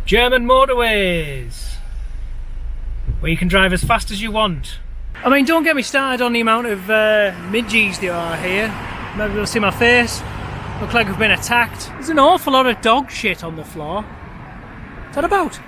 German motorways, where you can drive as fast as you want. I mean, don't get me started on the amount of midgies there are here. Maybe you'll see my face. Look like we've been attacked. There's an awful lot of dog shit on the floor. What's that about?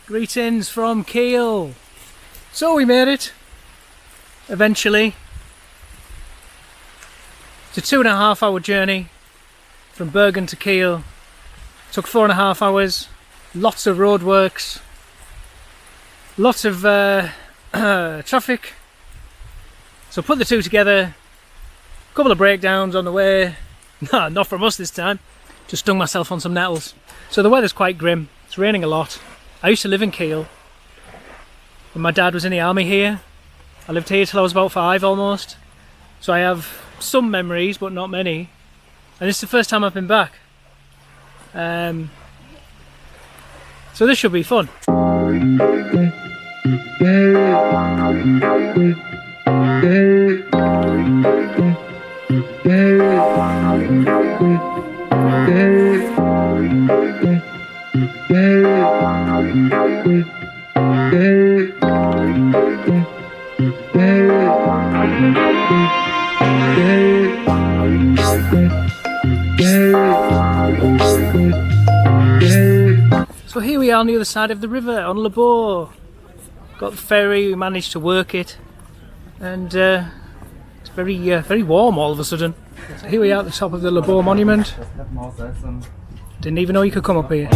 Greetings from Kiel. So we made it. Eventually. It's a 2.5 hour journey from Bergen to Kiel. Took 4.5 hours. Lots of roadworks. Lots of traffic. So put the two together. A couple of breakdowns on the way. No, not from us this time. Just stung myself on some nettles. So the weather's quite grim. It's raining a lot. I used to live in Kiel when my dad was in the army here. I lived here till I was about 5 almost. So I have some memories, but not many. And this is the first time I've been back. So this should be fun. So here we are on the other side of the river on Laboe. Got the ferry, we managed to work it, and it's very warm all of a sudden. So here we are at the top of the Laboe monument. Didn't even know you could come up here.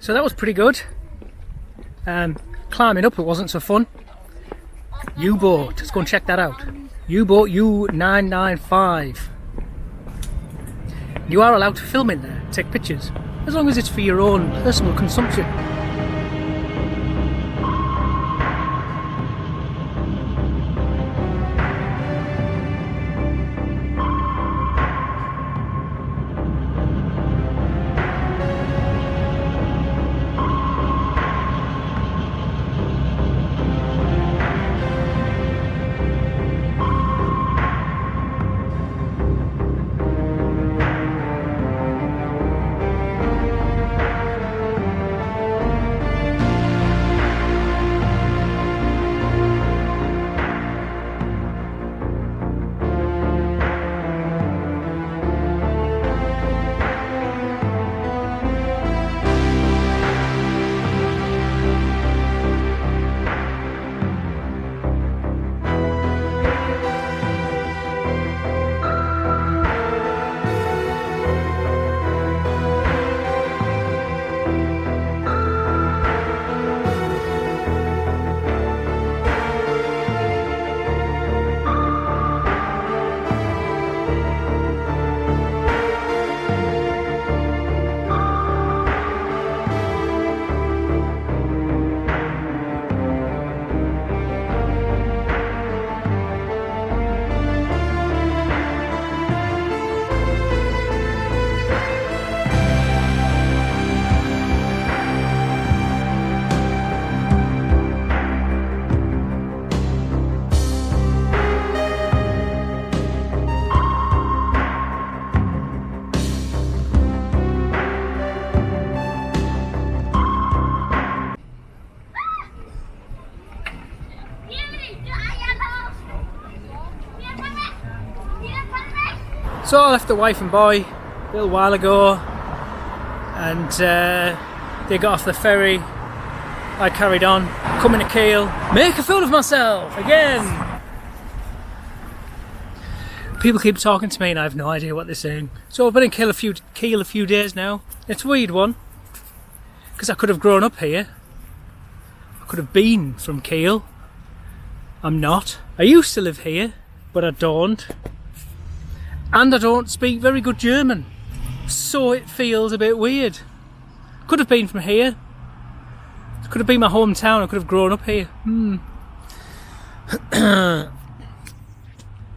So that was pretty good. Climbing up it wasn't so fun. U-boat, let's go and check that out. U-boat U-995. You are allowed to film in there, take pictures, as long as it's for your own personal consumption. So I left the wife and boy a little while ago, and they got off the ferry. I carried on, coming to Kiel, make a fool of myself again. People keep talking to me and I have no idea what they're saying. So I've been in Kiel a few days now. It's a weird one, because I could have grown up here. I could have been from Kiel. I'm not. I used to live here, but I don't. And I don't speak very good German, so it feels a bit weird. Could have been from here. It could have been my hometown. I could have grown up here.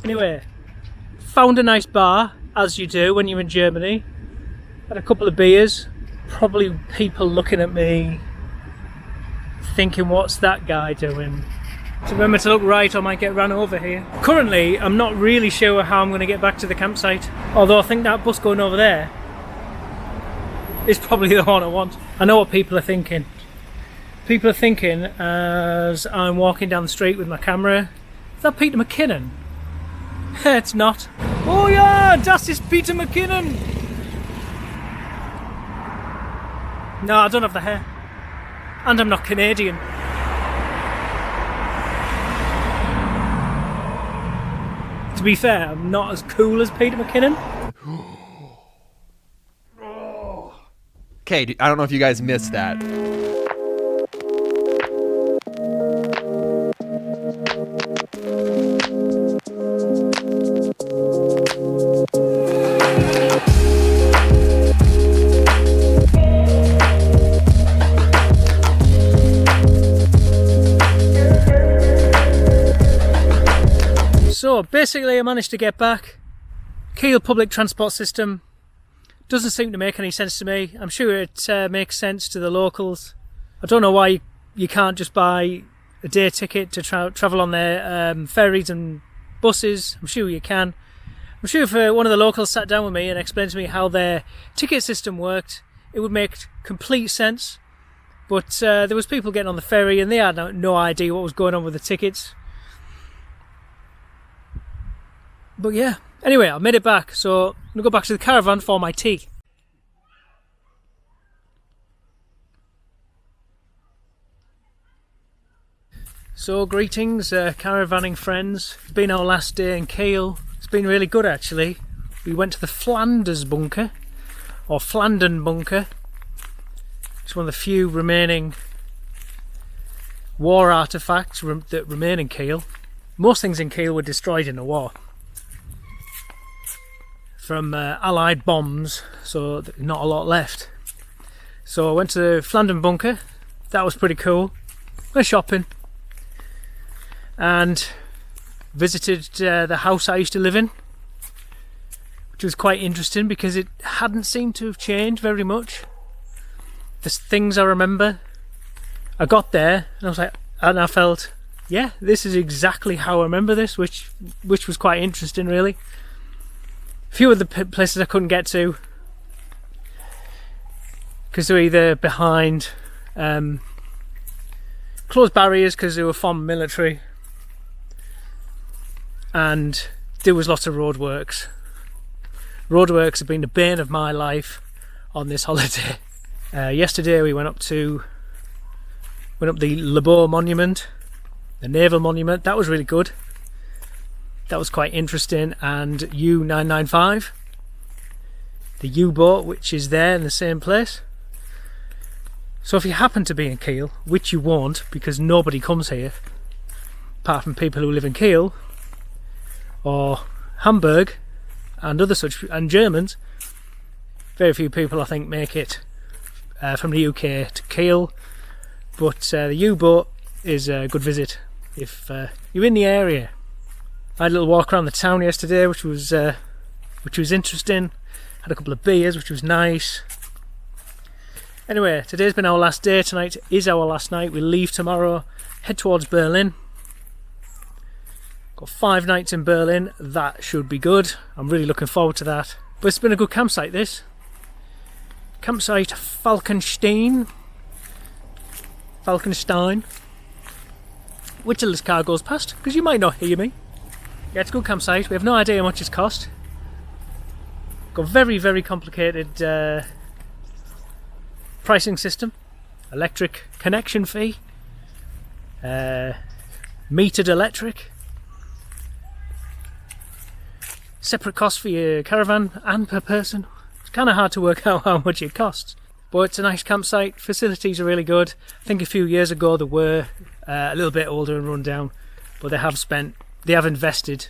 Anyway, found a nice bar, as you do when you're in Germany. Had a couple of beers. Probably people looking at me thinking, what's that guy doing? So remember to look right or I might get run over here. Currently, I'm not really sure how I'm going to get back to the campsite. Although I think that bus going over there is probably the one I want. I know what people are thinking. People are thinking as I'm walking down the street with my camera, is that Peter McKinnon? It's not. Oh yeah, das ist Peter McKinnon! No, I don't have the hair. And I'm not Canadian. To be fair, I'm not as cool as Peter McKinnon. Okay, I don't know if you guys missed that. So basically I managed to get back. Kiel public transport system doesn't seem to make any sense to me. I'm sure it makes sense to the locals. I don't know why you can't just buy a day ticket to travel on their ferries and buses. I'm sure you can. I'm sure if one of the locals sat down with me and explained to me how their ticket system worked, it would make complete sense. But there was people getting on the ferry and they had no idea what was going on with the tickets. But yeah, anyway, I made it back, so I'm going to go back to the caravan for my tea. So greetings, caravanning friends. It's been our last day in Kiel. It's been really good actually. We went to the Flanders Bunker, or Flanders Bunker. It's one of the few remaining war artefacts that remain in Kiel. Most things in Kiel were destroyed in the war. From Allied bombs, so not a lot left. So I went to Flanders Bunker. That was pretty cool. Went shopping and visited the house I used to live in, which was quite interesting because it hadn't seemed to have changed very much. The things I remember, I got there and I was like, and I felt, yeah, this is exactly how I remember this, which was quite interesting really. A few of the places I couldn't get to because they were either behind closed barriers because they were from military, and there was lots of roadworks. Roadworks have been the bane of my life on this holiday. Yesterday we went up the Laboe monument, the Naval monument. That was really good. That was quite interesting. And U-995, the U-boat, which is there in the same place. So if you happen to be in Kiel, which you won't because nobody comes here apart from people who live in Kiel or Hamburg and other such, and Germans, very few people I think make it from the UK to Kiel, but the U-boat is a good visit if you're in the area. I had a little walk around the town yesterday, which was interesting. Had a couple of beers, which was nice. Anyway, today's been our last day. Tonight is our last night. We leave tomorrow, head towards Berlin. Got 5 nights in Berlin. That should be good. I'm really looking forward to that. But it's been a good campsite, this. Campsite Falkenstein. Wait till this car goes past, because you might not hear me. Yeah, it's a good campsite. We have no idea how much it's cost. Got very, very complicated pricing system. Electric connection fee. Metered electric. Separate cost for your caravan and per person. It's kind of hard to work out how much it costs. but it's a nice campsite. Facilities are really good. I think a few years ago they were a little bit older and run down, but they have invested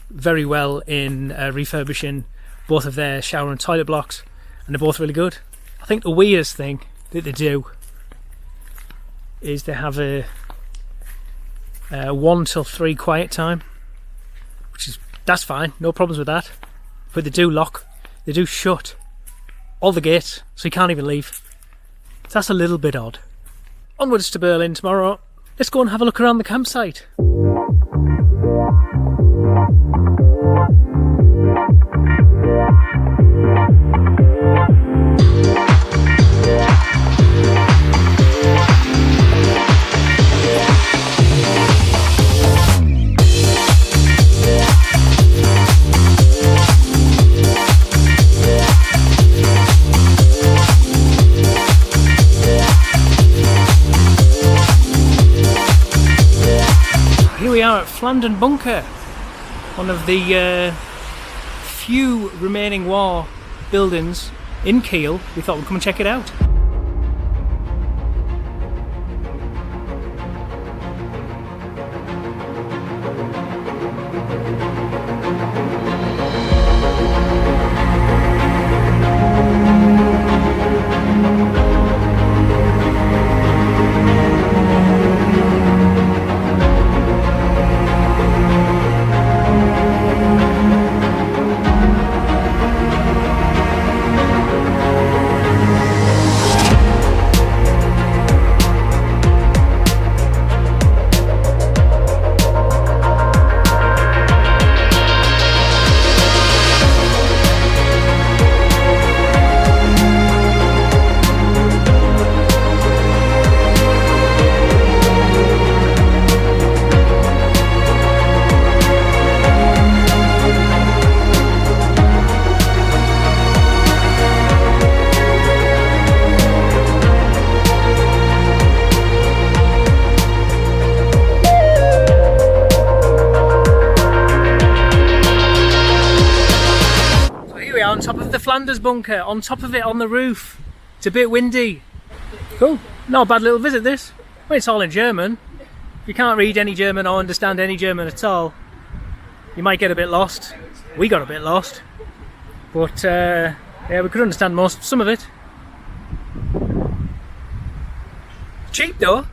very well in refurbishing both of their shower and toilet blocks, and they're both really good. I think the weirdest thing that they do is they have a 1 till 3 quiet time, that's fine, no problems with that. But they do shut all the gates, so you can't even leave. So that's a little bit odd. Onwards to Berlin tomorrow. Let's go and have a look around the campsite. We are at Flanders Bunker, one of the few remaining war buildings in Kiel. We thought we'd come and check it out. On top of the Flanders Bunker, on top of it on the roof. It's a bit windy. Cool, not a bad little visit this. Well, it's all in German. If you can't read any German or understand any German at all, you might get a bit lost. We got a bit lost, but yeah, we could understand some of it. Cheap though.